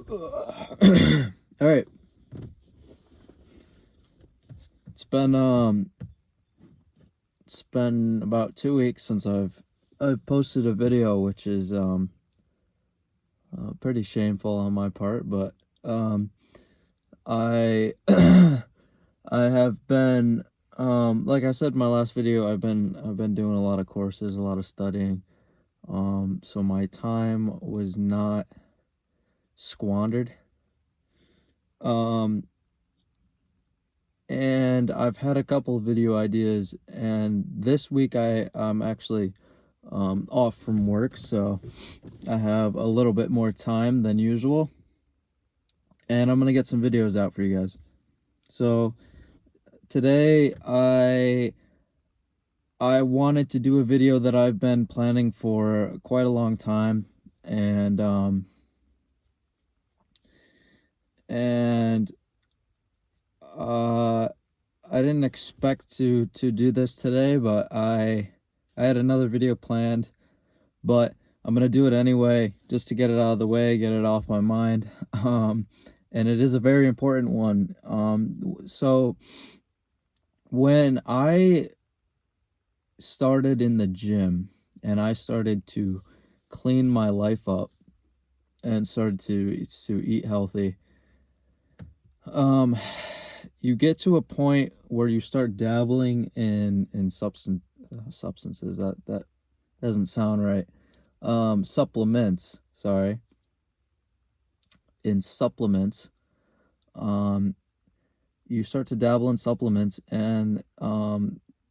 All right. It's been about 2 weeks since I've posted a video, which is pretty shameful on my part, but I I have been like I said in my last video, I've been doing a lot of courses, a lot of studying. So my time was not squandered. Um and I've had a couple of video ideas, and this week I'm actually off from work, so I have a little bit more time than usual, and I'm gonna get some videos out for you guys. So today I wanted to do a video that I've been planning for quite a long time, and and uh I didn't expect to do this today, but I had another video planned, but I'm gonna do it anyway just to get it out of the way, get it off my mind. And it is a very important one. So when I started in the gym and I started to clean my life up and started to eat healthy, um, you get to a point where you start dabbling in substances. That doesn't sound right. Supplements. Sorry, in supplements. Um, you start to dabble in supplements, and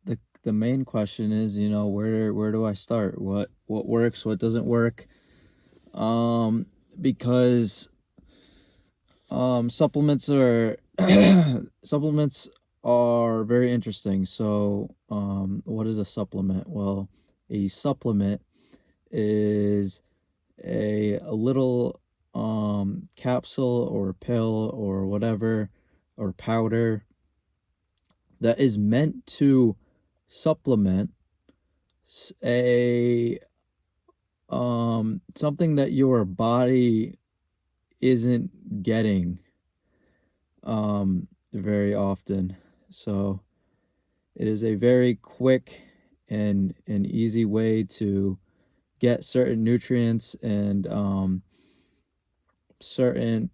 the main question is, where do I start? What works? What doesn't work? Because supplements are supplements are very interesting. So, what is a supplement? Well, a supplement is a little capsule or pill or whatever, or powder, that is meant to supplement a something that your body isn't getting very often. So it is a very quick and easy way to get certain nutrients and certain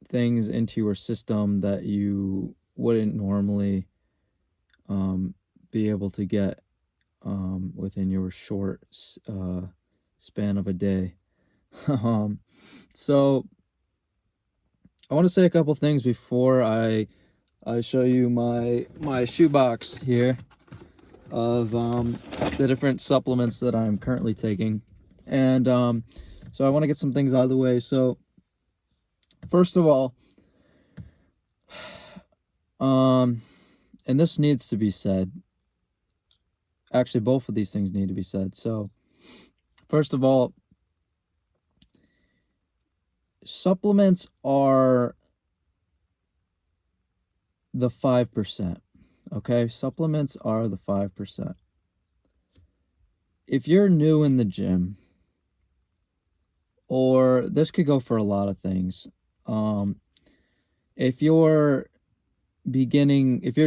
things into your system that you wouldn't normally be able to get within your short span of a day. So I want to say a couple things before I show you my shoebox here of the different supplements that I'm currently taking. And so I want to get some things out of the way. So first of all, and this needs to be said. Actually, both of these things need to be said. So first of all, supplements are the 5%. Okay? Supplements are the 5%. If you're new in the gym, or this could go for a lot of things. If you're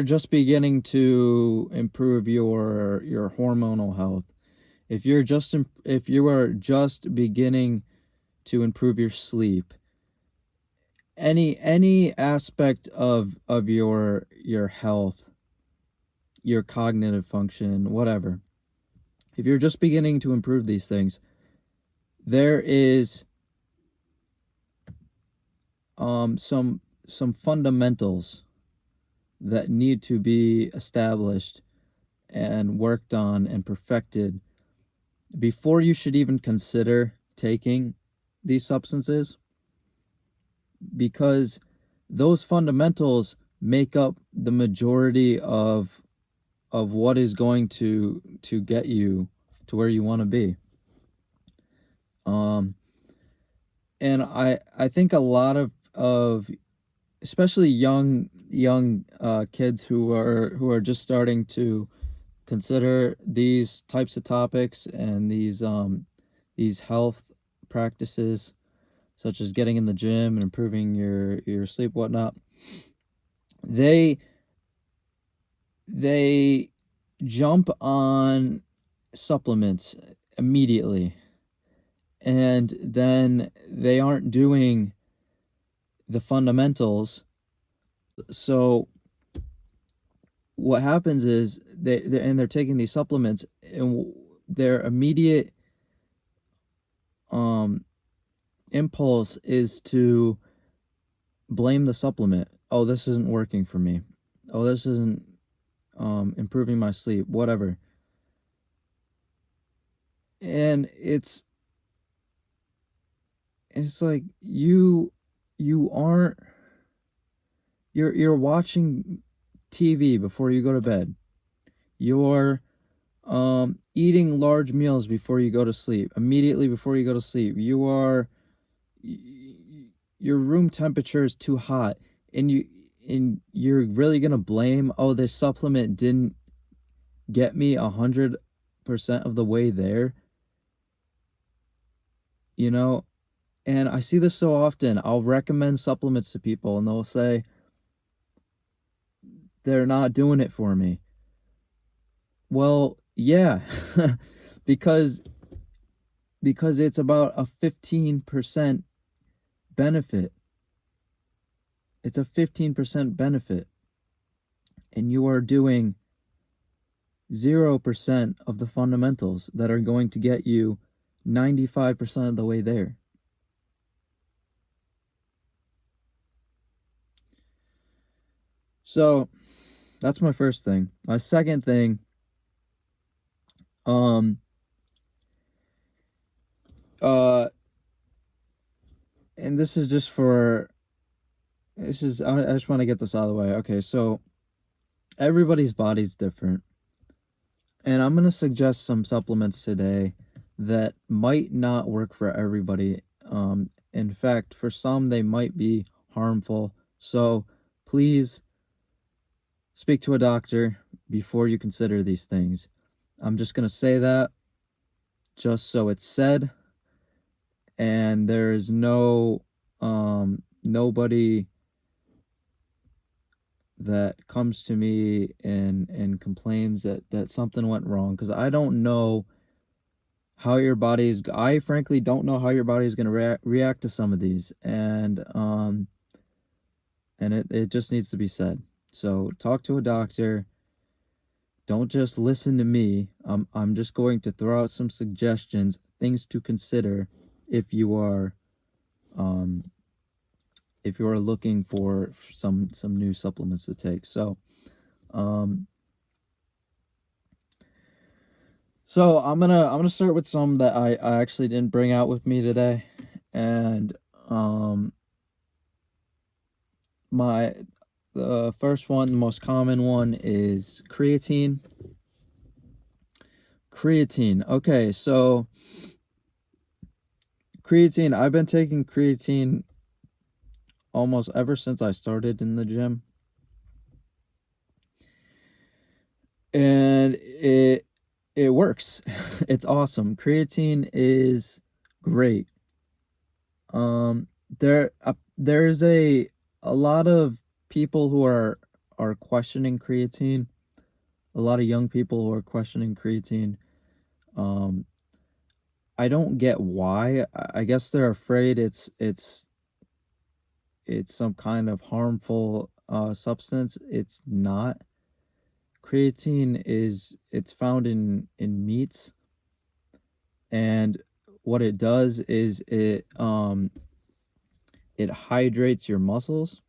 just beginning to improve your hormonal health, if you are just beginning to improve your sleep, any aspect of your health, your cognitive function, whatever, if you're just beginning to improve these things, there is some fundamentals that need to be established and worked on and perfected before you should even consider taking these substances, because those fundamentals make up the majority of what is going to get you to where you want to be. And I think a lot of especially young kids who are just starting to consider these types of topics and these health practices, such as getting in the gym and improving your sleep, whatnot, they jump on supplements immediately, and then they aren't doing the fundamentals. So what happens is they're taking these supplements, and their immediate impulse is to blame the supplement. Oh, this isn't working for me. Oh, this isn't improving my sleep, whatever. And it's like you aren't you're watching TV before you go to bed. You're eating large meals before you go to sleep, immediately before you go to sleep. Your room temperature is too hot, and you're really gonna blame, oh, this supplement didn't get me 100% of the way there, you know? And I see this so often. I'll recommend supplements to people, and they'll say they're not doing it for me. Well, yeah, because it's about a 15% benefit. It's a 15% benefit, and you are doing 0% of the fundamentals that are going to get you 95% of the way there. So that's my first thing. My second thing, and this is just for, I just want to get this out of the way. Okay, so everybody's body's different, and I'm going to suggest some supplements today that might not work for everybody. In fact, for some, they might be harmful. So please speak to a doctor before you consider these things. I'm just going to say that just so it's said, and there's nobody that comes to me and complains that something went wrong, because I don't know how your body is. I frankly don't know how your body is going to react to some of these, and it just needs to be said. So talk to a doctor. Don't just listen to me. I'm just going to throw out some suggestions, things to consider if you are looking for some new supplements to take. So I'm gonna start with some that I actually didn't bring out with me today, and the first one, the most common one, is creatine. Creatine. Okay, so creatine, I've been taking creatine almost ever since I started in the gym. And it works. It's awesome. Creatine is great. There's a lot of people who are questioning creatine. A lot of young people who are questioning creatine. I don't get why. I guess they're afraid it's some kind of harmful substance. It's not. Creatine it's found in meats, and what it does is it hydrates your muscles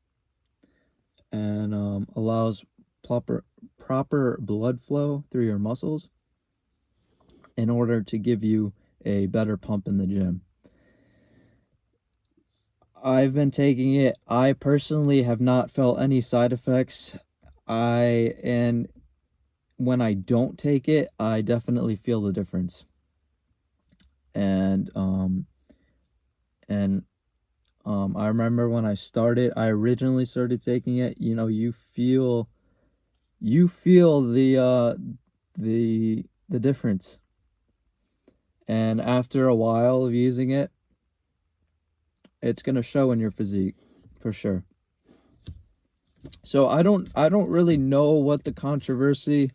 and allows proper blood flow through your muscles in order to give you a better pump in the gym. I've been taking it. I personally have not felt any side effects. And when I don't take it, I definitely feel the difference. And I remember when I originally started taking it, you feel the difference. And after a while of using it, it's going to show in your physique for sure. So I don't really know what the controversy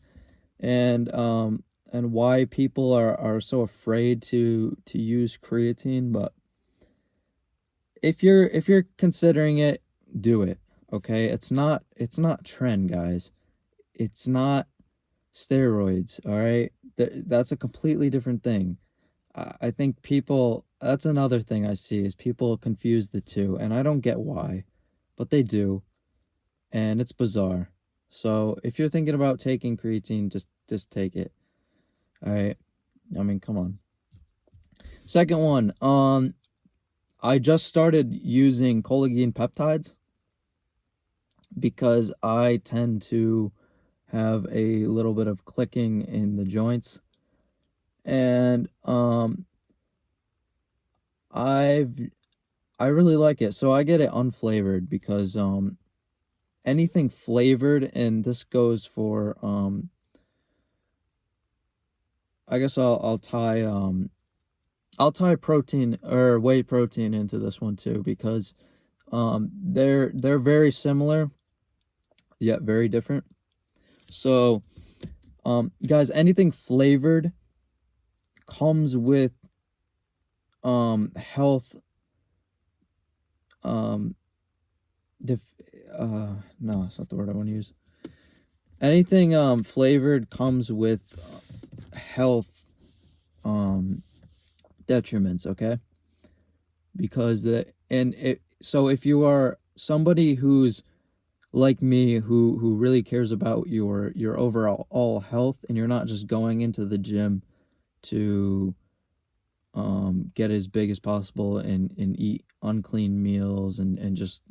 and why people are so afraid to use creatine, but if you're considering it, do it. Okay? It's not trend, guys. It's not steroids, all right? That's a completely different thing. I think people, that's another thing I see, is people confuse the two, and I don't get why, but they do, and it's bizarre. So if you're thinking about taking creatine, just take it. All right? I mean, come on. Second one, I just started using collagen peptides because I tend to have a little bit of clicking in the joints, and I really like it. So I get it unflavored because anything flavored, and this goes for I guess I'll tie protein or whey protein into this one too, because they're very similar yet very different. So guys, anything flavored comes with health def no, it's not the word I want to use. Anything flavored comes with health detriments, okay? Because so if you are somebody who's like me, who really cares about your overall health, and you're not just going into the gym to get as big as possible and eat unclean meals and just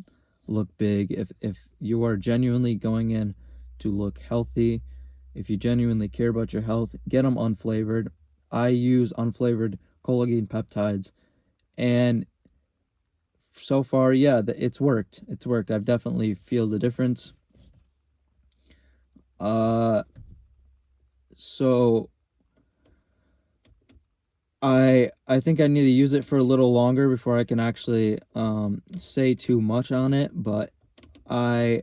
look big. If you are genuinely going in to look healthy, if you genuinely care about your health, get them unflavored. I use unflavored collagen peptides, and so far, yeah, it's worked. It's worked. I've definitely feel the difference. So I think I need to use it for a little longer before I can actually say too much on it, but I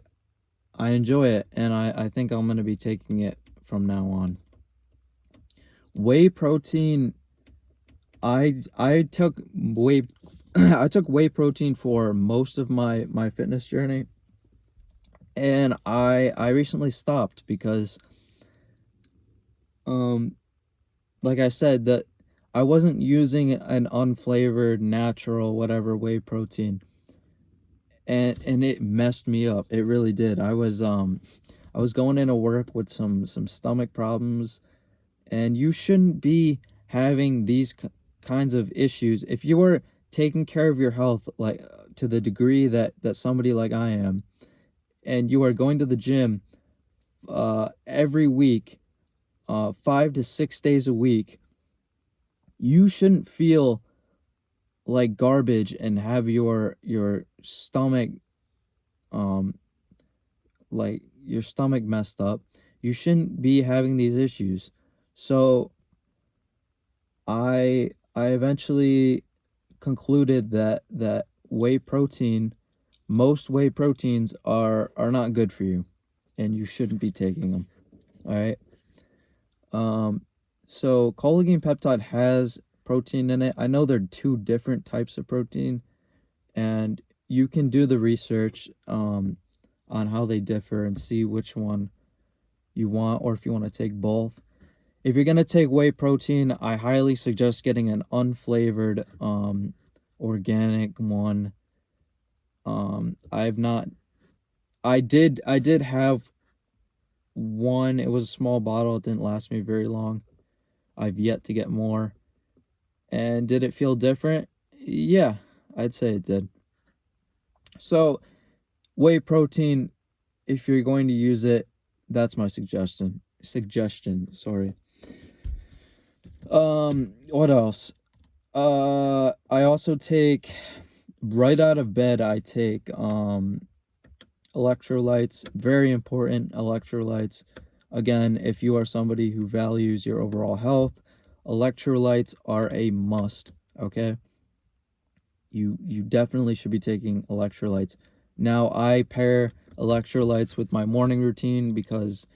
enjoy it, and I think I'm going to be taking it from now on. Whey protein, I took whey I took whey protein for most of my fitness journey, and I recently stopped because like I said, that I wasn't using an unflavored natural whatever whey protein, and it messed me up. It really did. I was going into work with some stomach problems, and you shouldn't be having these kinds of issues if you are taking care of your health, like to the degree that somebody like I am, and you are going to the gym every week, 5 to 6 days a week. You shouldn't feel like garbage and have your stomach like your stomach messed up. You shouldn't be having these issues. So I eventually concluded that whey protein, most whey proteins are not good for you, and you shouldn't be taking them. All right. So collagen peptide has protein in it. I know there are two different types of protein, and you can do the research on how they differ and see which one you want, or if you want to take both. If you're going to take whey protein, I highly suggest getting an unflavored organic one. I did have one. It was a small bottle. It didn't last me very long. I've yet to get more. And did it feel different? Yeah, I'd say it did. So whey protein, if you're going to use it, that's my suggestion, sorry. What else? I also take, right out of bed, I take electrolytes. Very important, electrolytes. Again, if you are somebody who values your overall health, electrolytes are a must, okay? you definitely should be taking electrolytes. Now, I pair electrolytes with my morning routine because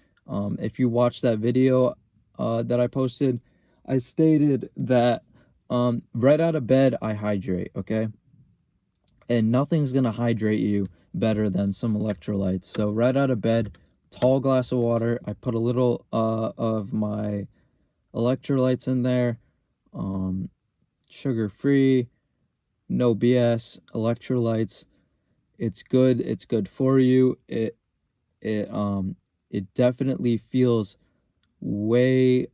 if you watch that video that I posted, I stated that right out of bed I hydrate, okay? And nothing's gonna hydrate you better than some electrolytes. So right out of bed, tall glass of water, I put a little of my electrolytes in there, sugar free, no BS, electrolytes. It's good for you. It definitely feels way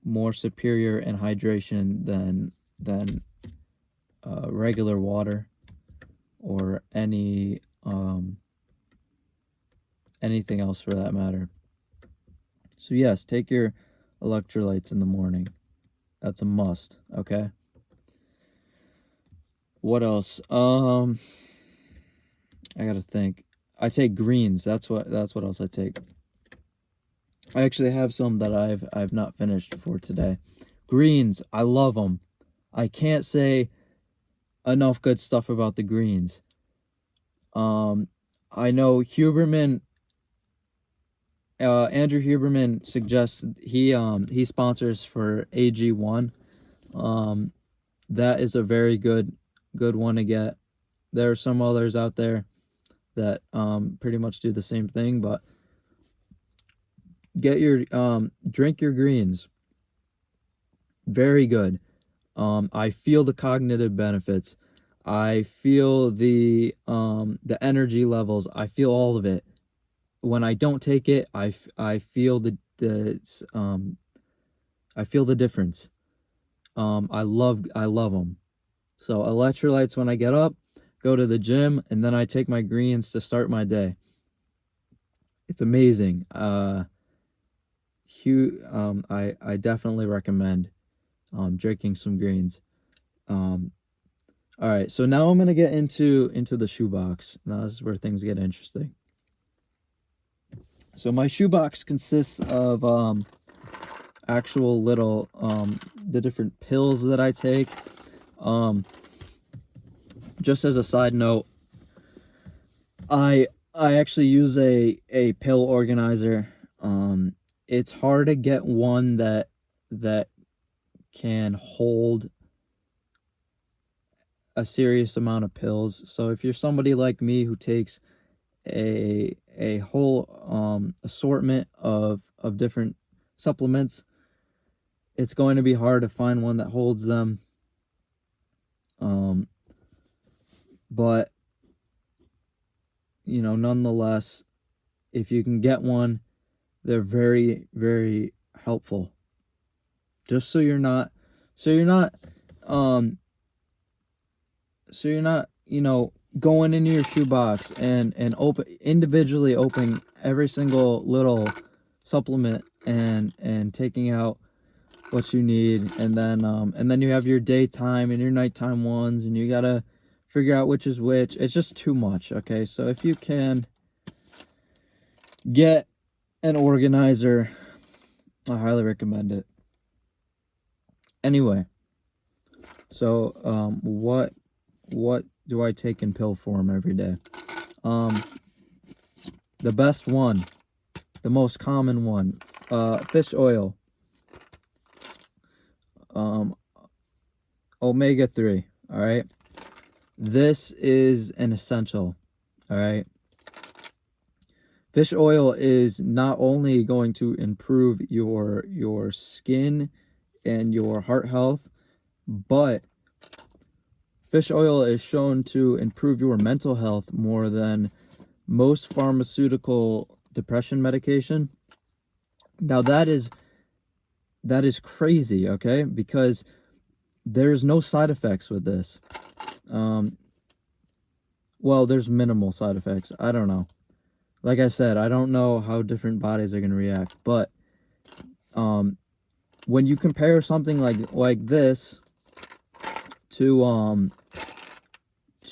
more superior in hydration than regular water or anything else for that matter. So yes, take your electrolytes in the morning. That's a must, okay? What else? I gotta think. I take greens. That's what else I take. I actually have some that I've not finished for today. Greens, I love them. I can't say enough good stuff about the greens. I know Huberman, Andrew Huberman suggests he sponsors for AG1. That is a very good one to get. There are some others out there that pretty much do the same thing, but get your drink your greens. Very good. I feel the cognitive benefits. I feel the energy levels. I feel all of it. When I don't take it, I feel I feel the difference. I love them. So electrolytes when I get up, go to the gym, and then I take my greens to start my day. It's amazing. I definitely recommend drinking some greens. All right, so now I'm gonna get into the shoebox. Now this is where things get interesting. So my shoebox consists of actual little the different pills that I take. Just as a side note, I actually use a pill organizer. It's hard to get one that can hold a serious amount of pills. So if you're somebody like me who takes a whole assortment of different supplements, it's going to be hard to find one that holds them. But you know, nonetheless, if you can get one, they're very, very helpful. Just so you're not you know, going into your shoebox and individually opening every single little supplement and taking out what you need, and then you have your daytime and your nighttime ones, and you gotta figure out which is which. It's just too much. Okay, so if you can get an organizer, I highly recommend it. Anyway, so what do I take in pill form every day? The best one, the most common one, fish oil, omega-3. All right, this is an essential. All right, fish oil is not only going to improve your skin and your heart health, but fish oil is shown to improve your mental health more than most pharmaceutical depression medication. Now that is crazy, okay? Because there's no side effects with this. Well, there's minimal side effects. I don't know. Like I said, I don't know how different bodies are going to react, but when you compare something like this to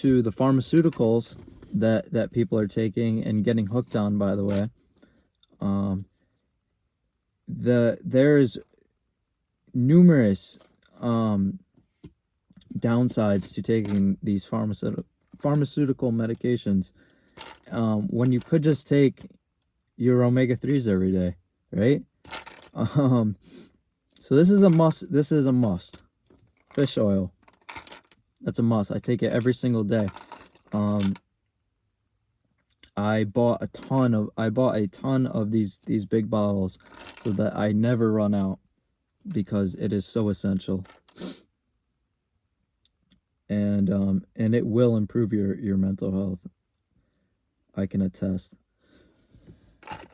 the pharmaceuticals that people are taking and getting hooked on, by the way, there's numerous downsides to taking these pharmaceutical medications, when you could just take your omega-3s every day, right? So this is a must. This is a must. Fish oil. That's a must. I take it every single day. I bought a ton of these big bottles so that I never run out, because it is so essential. And it will improve your mental health. I can attest.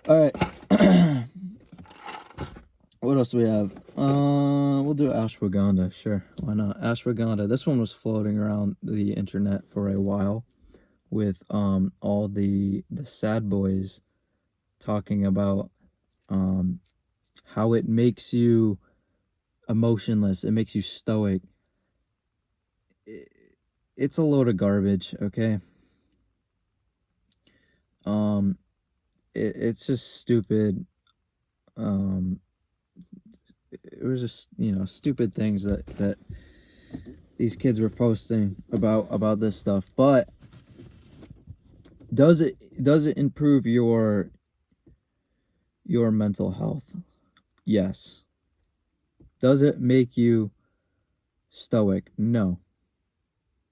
All right. What else do we have? We'll do ashwagandha. Sure, why not? Ashwagandha. This one was floating around the internet for a while, with all the sad boys talking about how it makes you emotionless. It makes you stoic. It's a load of garbage. Okay. It's just stupid. It was just, stupid things that these kids were posting about this stuff. But does it improve your mental health? Yes. Does it make you stoic? No.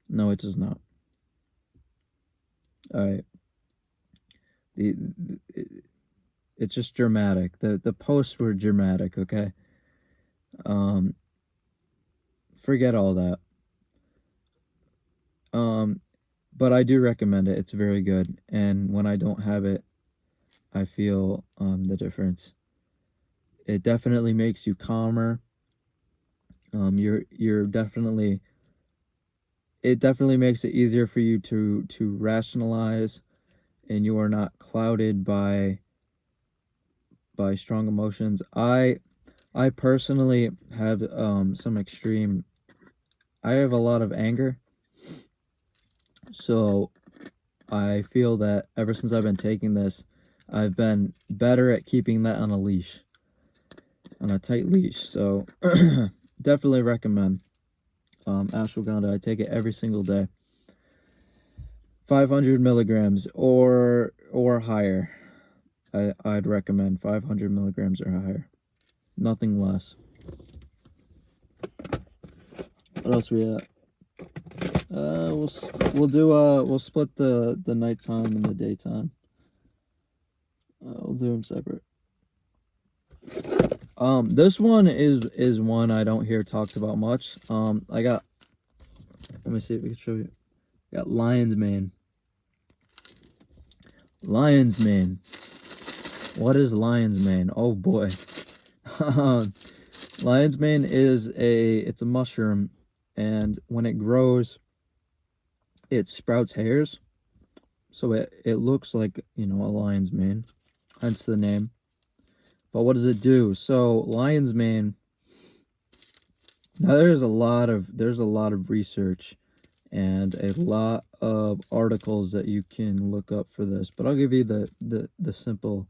No, it does not. All right. It's just dramatic. The posts were dramatic, okay? Forget all that. But I do recommend it. It's very good. And when I don't have it, I feel the difference. It definitely makes you calmer. You're definitely, it definitely makes it easier for you to rationalize, and you are not clouded by strong emotions. I personally have some extreme, I have a lot of anger. So I feel that ever since I've been taking this, I've been better at keeping that on a leash, on a tight leash. So definitely recommend ashwagandha. I take it every single day. 500 milligrams or higher. I'd recommend 500 milligrams or higher. Nothing less. What else we at? We'll split the nighttime and the daytime. We'll do them separate. This one is one I don't hear talked about much. I got, let me see if we can show you. I got lion's mane. Lion's mane. What is lion's mane? Oh boy. Lion's mane is it's a mushroom, and when it grows, it sprouts hairs. So it looks like, a lion's mane, hence the name. But what does it do? So lion's mane, now there's a lot of research and a lot of articles that you can look up for this, but I'll give you the simple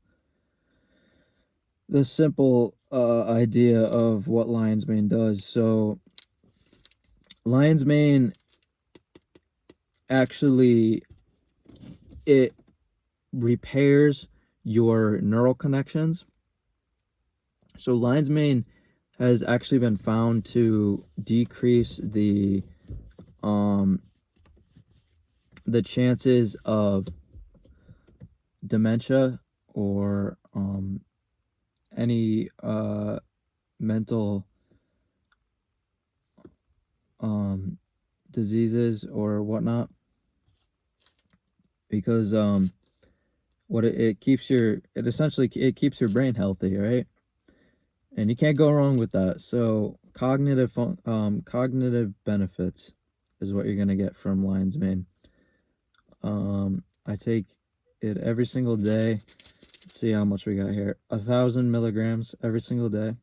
idea of what lion's mane does. So lion's mane, actually, it repairs your neural connections. So lion's mane has actually been found to decrease the chances of dementia or any mental diseases or whatnot, because what it keeps it essentially keeps your brain healthy, right? And you can't go wrong with that. So cognitive benefits is what you're gonna get from lion's mane. I take it every single day. Let's see how much we got here. 1,000 milligrams every single day.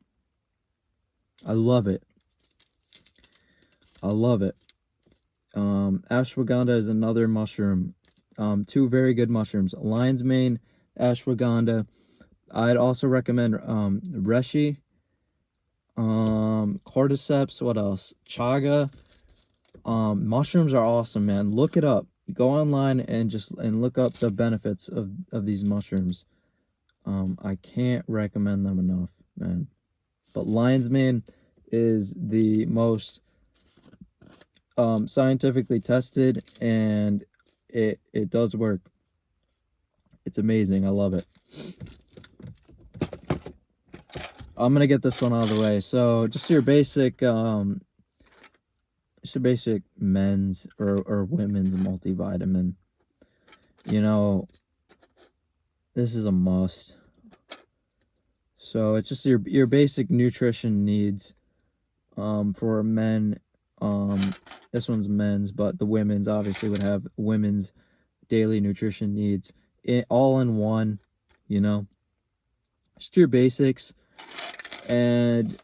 I love it. I love it. Ashwagandha is another mushroom. Two very good mushrooms. Lion's mane, ashwagandha. I'd also recommend reishi, cordyceps. What else? Chaga. Mushrooms are awesome, man. Look it up. Go online and look up the benefits of these mushrooms. I can't recommend them enough, man. But lion's mane is the most scientifically tested, and it does work. It's amazing. I love it. I'm gonna get this one out of the way. So just your basic men's or women's multivitamin. You know, this is a must. So it's just your basic nutrition needs for men. This one's men's, but the women's obviously would have women's daily nutrition needs all in one, you know. Just your basics, and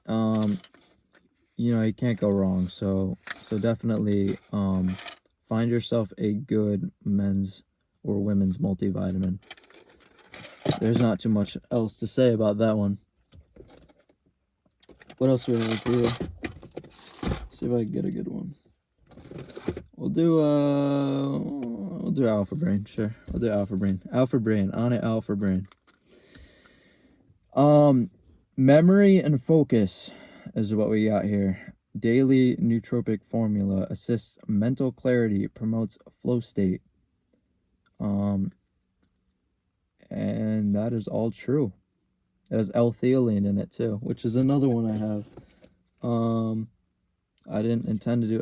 you know, you can't go wrong. So definitely find yourself a good men's or women's multivitamin. There's not too much else to say about that one. What else do we have here? See if I can get a good one. We'll do Alpha Brain, sure. We'll do Alpha Brain. Alpha Brain, on it, Alpha Brain. Memory and focus is what we got here. Daily nootropic formula assists mental clarity, promotes flow state. And that is all true. It has L-theanine in it too, which is another one I have. I didn't intend to do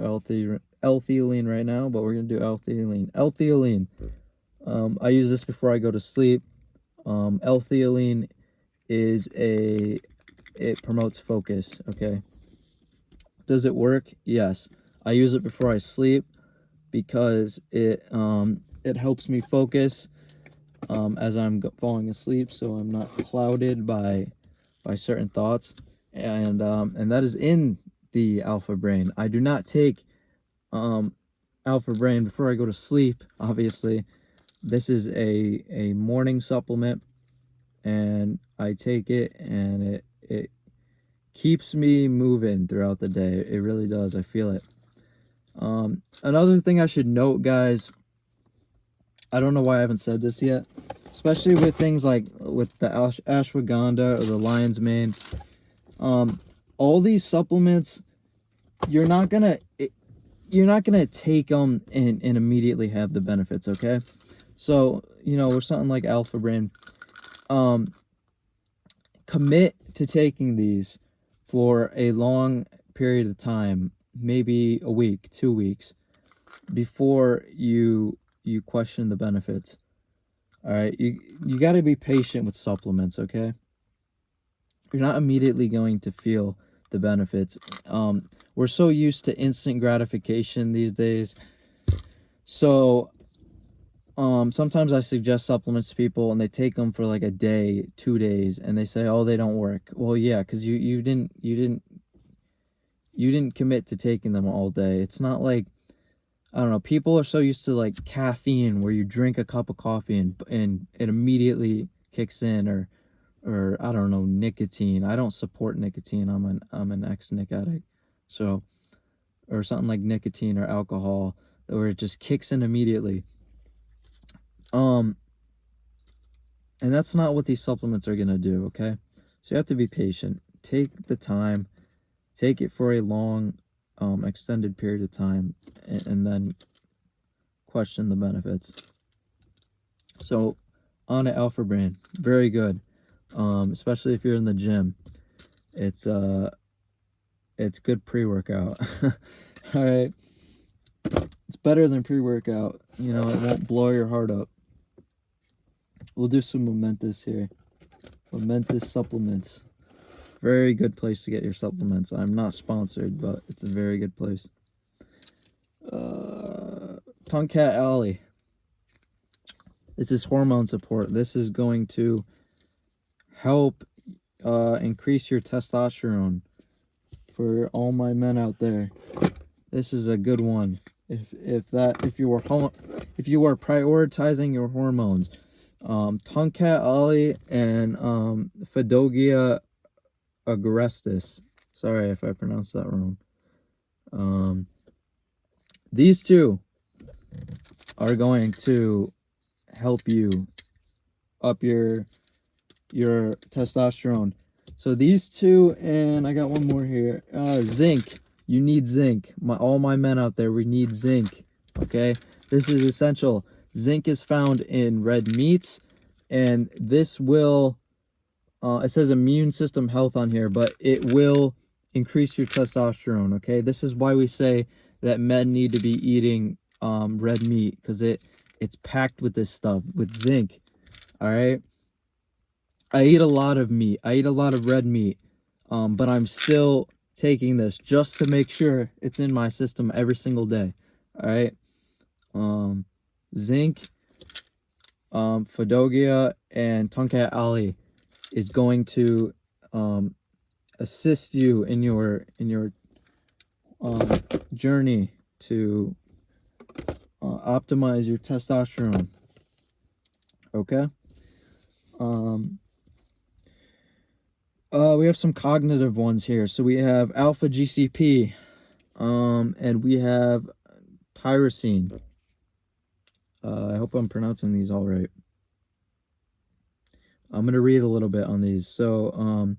L-theanine right now, but we're gonna do L-theanine. L-theanine. I use this before I go to sleep. L-theanine is it promotes focus. Okay. Does it work? Yes. I use it before I sleep because it helps me focus as I'm falling asleep, so I'm not clouded by certain thoughts, and that is in the Alpha Brain. I do not take Alpha Brain before I go to sleep. Obviously, this is a morning supplement, and I take it, and it keeps me moving throughout the day. It really does. I feel it. Another thing I should note, guys, I don't know why I haven't said this yet, especially with things like with the ashwagandha or the lion's mane. All these supplements, you're not gonna take them and immediately have the benefits. Okay, so you know, with something like Alpha Brain, commit to taking these for a long period of time, maybe a week, 2 weeks, before you question the benefits. All right, you got to be patient with supplements. Okay, you're not immediately going to feel the benefits. We're so used to instant gratification these days, so sometimes I suggest supplements to people and they take them for like a day, 2 days, and they say, oh, they don't work. Well, yeah, because you didn't commit to taking them all day. It's not like, I don't know, people are so used to like caffeine, where you drink a cup of coffee and it immediately kicks in, or I don't know, nicotine. I don't support nicotine. I'm an ex-nic addict. So, or something like nicotine or alcohol, where it just kicks in immediately. And that's not what these supplements are going to do, okay? So you have to be patient. Take the time. Take it for a long extended period of time, and then question the benefits. So on to Alpha Brain, very good, especially if you're in the gym. It's good pre-workout. All right, it's better than pre-workout. You know, it won't blow your heart up. We'll do some Momentous here. Momentous supplements. Very good place to get your supplements. I'm not sponsored, but it's a very good place. Tongkat Ali. This is hormone support. This is going to help increase your testosterone for all my men out there. This is a good one. If you are prioritizing your hormones, Tongkat Ali and Phagogia agrestis. Sorry if I pronounced that wrong. These two are going to help you up your testosterone. So these two, and I got one more here. Zinc. You need zinc. All my men out there, we need zinc. Okay, this is essential. Zinc is found in red meats, and this will. It says immune system health on here, but it will increase your testosterone. Okay, this is why we say that men need to be eating red meat, because it's packed with this stuff, with zinc. All right. I eat a lot of meat. I eat a lot of red meat, but I'm still taking this just to make sure it's in my system every single day. All right. Zinc, Phagogia, and Tongkat Ali is going to assist you in your journey to optimize your testosterone. Okay. We have some cognitive ones here. So we have alpha GCP, and we have tyrosine. I hope I'm pronouncing these all right. I'm going to read a little bit on these. So,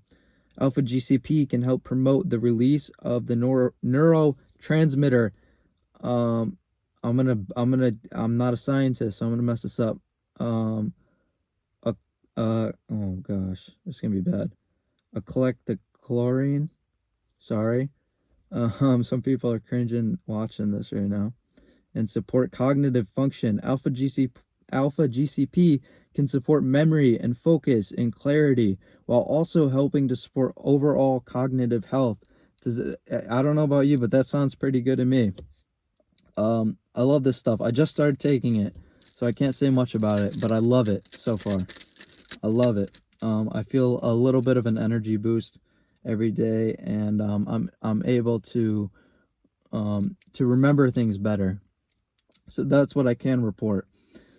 alpha GCP can help promote the release of the neurotransmitter. I'm not a scientist, so I'm gonna mess this up. Oh gosh, this is gonna be bad. Acetylcholine. Sorry. Some people are cringing watching this right now. And support cognitive function. Alpha GCP can support memory and focus and clarity, while also helping to support overall cognitive health. I don't know about you, but that sounds pretty good to me. I love this stuff. I just started taking it, so I can't say much about it, but I love it so far. I love it. I feel a little bit of an energy boost every day, and I'm able to remember things better. So that's what I can report.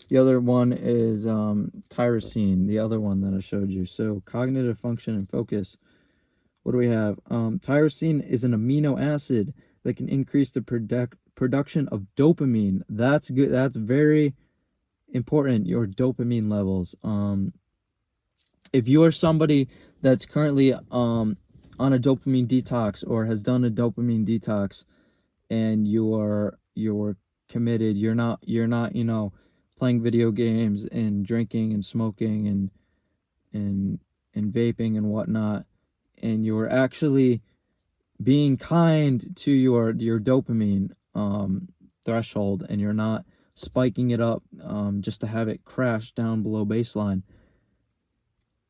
The other one is tyrosine, the other one that I showed you. So cognitive function and focus. What do we have? Tyrosine is an amino acid that can increase the production of dopamine. That's good. That's very important, your dopamine levels. If you are somebody that's currently on a dopamine detox or has done a dopamine detox, and you're committed, you're not playing video games and drinking and smoking and vaping and whatnot, and you're actually being kind to your dopamine threshold, and you're not spiking it up just to have it crash down below baseline,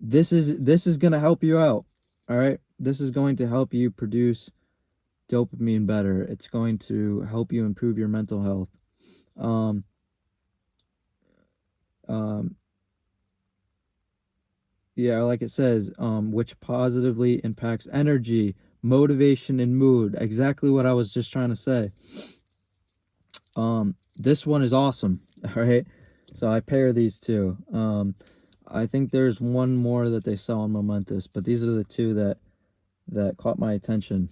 this is going to help you out. All right, this is going to help you produce dopamine better. It's going to help you improve your mental health. Yeah, like it says, which positively impacts energy, motivation, and mood. Exactly what I was just trying to say. This one is awesome. All right, so I pair these two. I think there's one more that they sell on Momentous, but these are the two that caught my attention.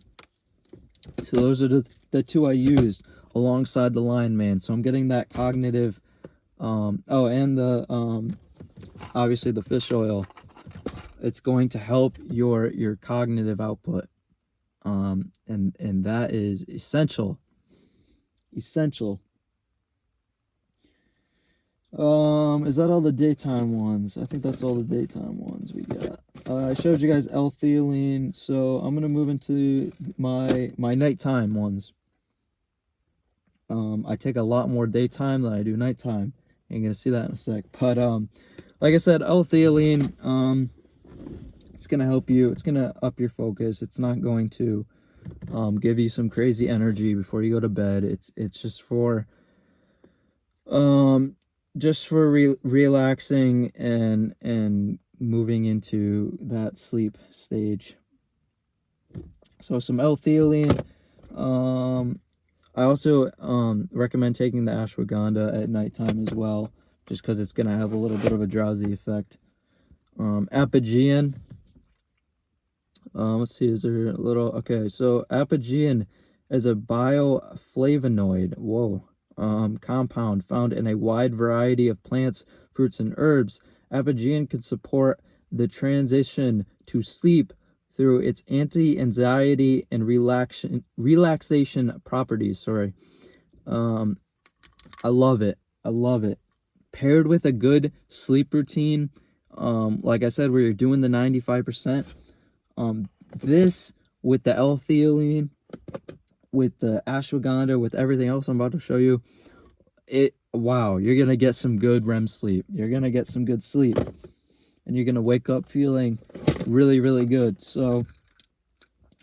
So those are the two I used alongside the Lion Man. So I'm getting that cognitive. And the obviously the fish oil. It's going to help your cognitive output. And that is essential. Essential. Is that all the daytime ones? I think that's all the daytime ones we got. I showed you guys L-theanine, so I'm gonna move into my nighttime ones. I take a lot more daytime than I do nighttime. You're gonna see that in a sec. But like I said, L-theanine, it's gonna help you. It's gonna up your focus. It's not going to give you some crazy energy before you go to bed. It's just for relaxing and moving into that sleep stage. So some L-theanine. I also recommend taking the ashwagandha at nighttime as well, just because it's gonna have a little bit of a drowsy effect. Apigean. Let's see, is there a little... Okay, so Apigean is a bioflavonoid, compound found in a wide variety of plants, fruits, and herbs. Apigean can support the transition to sleep through its anti-anxiety and relaxation properties. Sorry. I love it. I love it. Paired with a good sleep routine, like I said, where you're doing the 95%, this with the L-theanine, with the ashwagandha, with everything else I'm about to show you, wow, you're gonna get some good REM sleep. You're gonna get some good sleep, and you're gonna wake up feeling really, really good. So,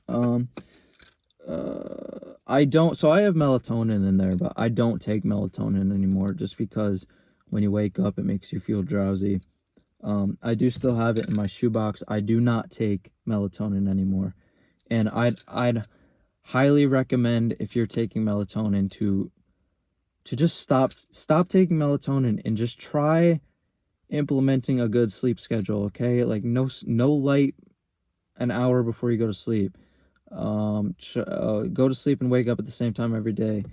I have melatonin in there, but I don't take melatonin anymore just because when you wake up, it makes you feel drowsy. I do still have it in my shoebox. I do not take melatonin anymore. And I'd highly recommend, if you're taking melatonin, to just stop taking melatonin and just try implementing a good sleep schedule, okay? Like no light an hour before you go to sleep. Go to sleep and wake up at the same time every day.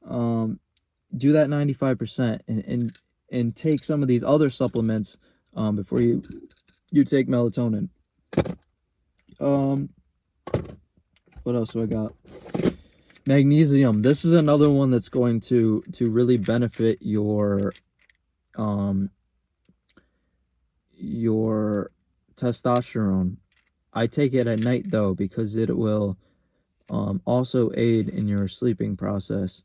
Do that 95% and take some of these other supplements before you take melatonin. What else do I got? Magnesium. This is another one that's going to really benefit your testosterone. I take it at night though, because it will also aid in your sleeping process.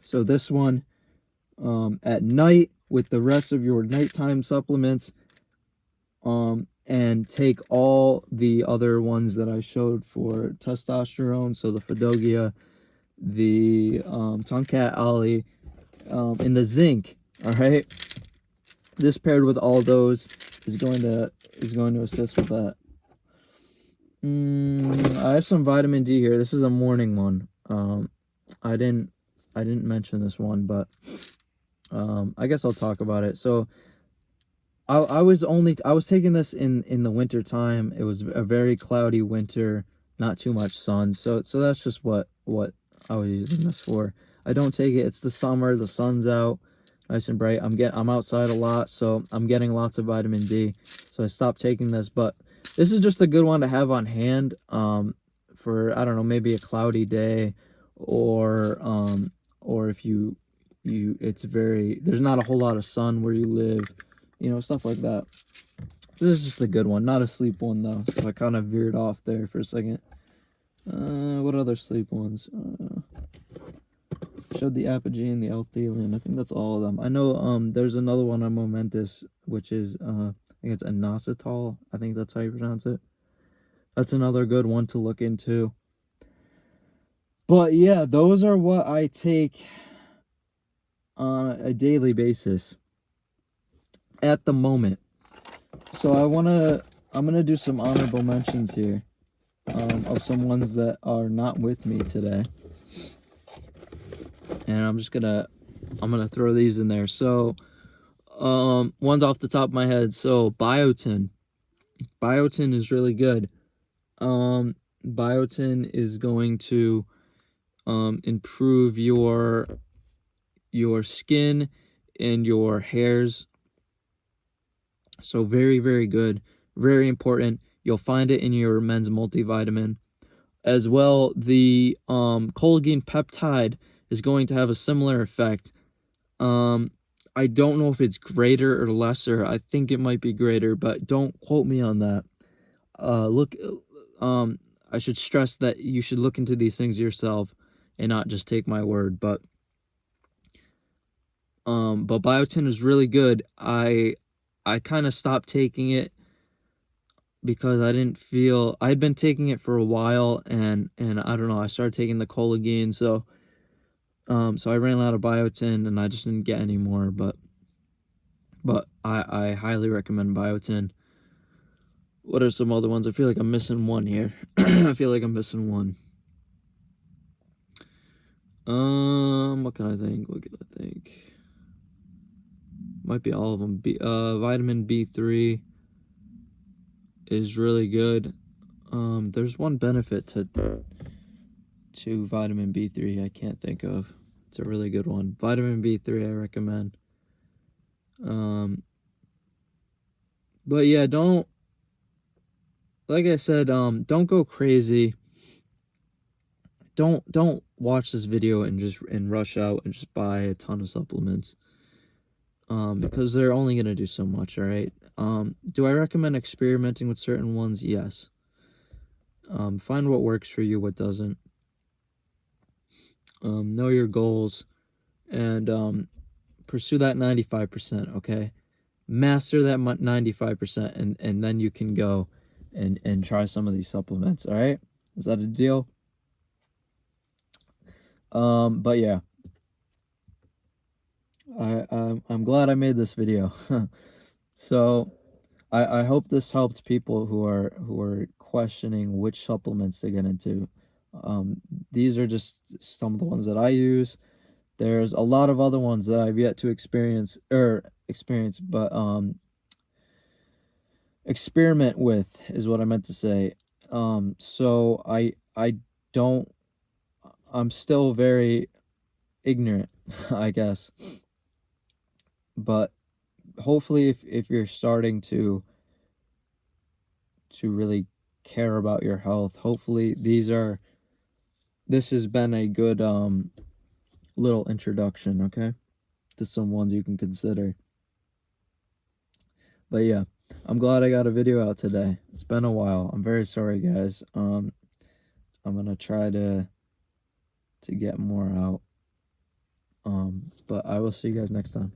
So this one at night with the rest of your nighttime supplements, and take all the other ones that I showed for testosterone. So the Fredogia, the Tongkat Ali, and the zinc. All right, this paired with all those is going to assist with that. I have some vitamin D here. This is a morning one. I didn't mention this one, but I guess I'll talk about it. So I was taking this in the winter time. It was a very cloudy winter, not too much sun. So that's just what I was using this for. I don't take it. It's the summer, the sun's out, nice and bright. I'm outside a lot, so I'm getting lots of vitamin D. So I stopped taking this, but this is just a good one to have on hand for, I don't know, maybe a cloudy day, or if there's not a whole lot of sun where you live, stuff like that. So this is just a good one, not a sleep one though. So I kind of veered off there for a second. What other sleep ones? Showed the Apigean, the L-theanine. I think that's all of them. I know there's another one on Momentous, which is I think it's inositol. I think that's how you pronounce it. That's another good one to look into. But yeah, those are what I take on a daily basis at the moment. So I'm gonna do some honorable mentions here of some ones that are not with me today, and I'm gonna throw these in there. So one's off the top of my head. So biotin is really good. Biotin is going to improve your skin and your hairs. So very, very good, very important. You'll find it in your men's multivitamin. As well, the collagen peptide is going to have a similar effect. I don't know if it's greater or lesser. I think it might be greater, but don't quote me on that. I should stress that you should look into these things yourself and not just take my word. But biotin is really good. I kind of stopped taking it because I didn't feel, I had been taking it for a while, and I don't know, I started taking the collagen, so I ran out of biotin and I just didn't get any more. But I highly recommend biotin. What are some other ones? I feel like I'm missing one here. I feel like I'm missing one. What can I think? Might be all of them. Vitamin B3 is really good. There's one benefit to to vitamin B3 I can't think of. It's a really good one. Vitamin B3 I recommend. But yeah, don't, like I said, don't go crazy. Don't watch this video and rush out and just buy a ton of supplements. Because they're only gonna do so much, all right? Do I recommend experimenting with certain ones? Yes. Find what works for you, what doesn't. Know your goals, and pursue that 95%, okay? Master that 95%, and then you can go and try some of these supplements, all right? Is that a deal? But yeah, I'm glad I made this video. So I hope this helped people who are questioning which supplements to get into. These are just some of the ones that I use. There's a lot of other ones that I've yet to experience, but experiment with is what I meant to say. So I don't, I'm still very ignorant, I guess. But hopefully if you're starting to really care about your health, hopefully this has been a good little introduction, okay, to some ones you can consider. But yeah, I'm glad I got a video out today. It's been a while. I'm very sorry, guys. I'm gonna try to get more out. But I will see you guys next time.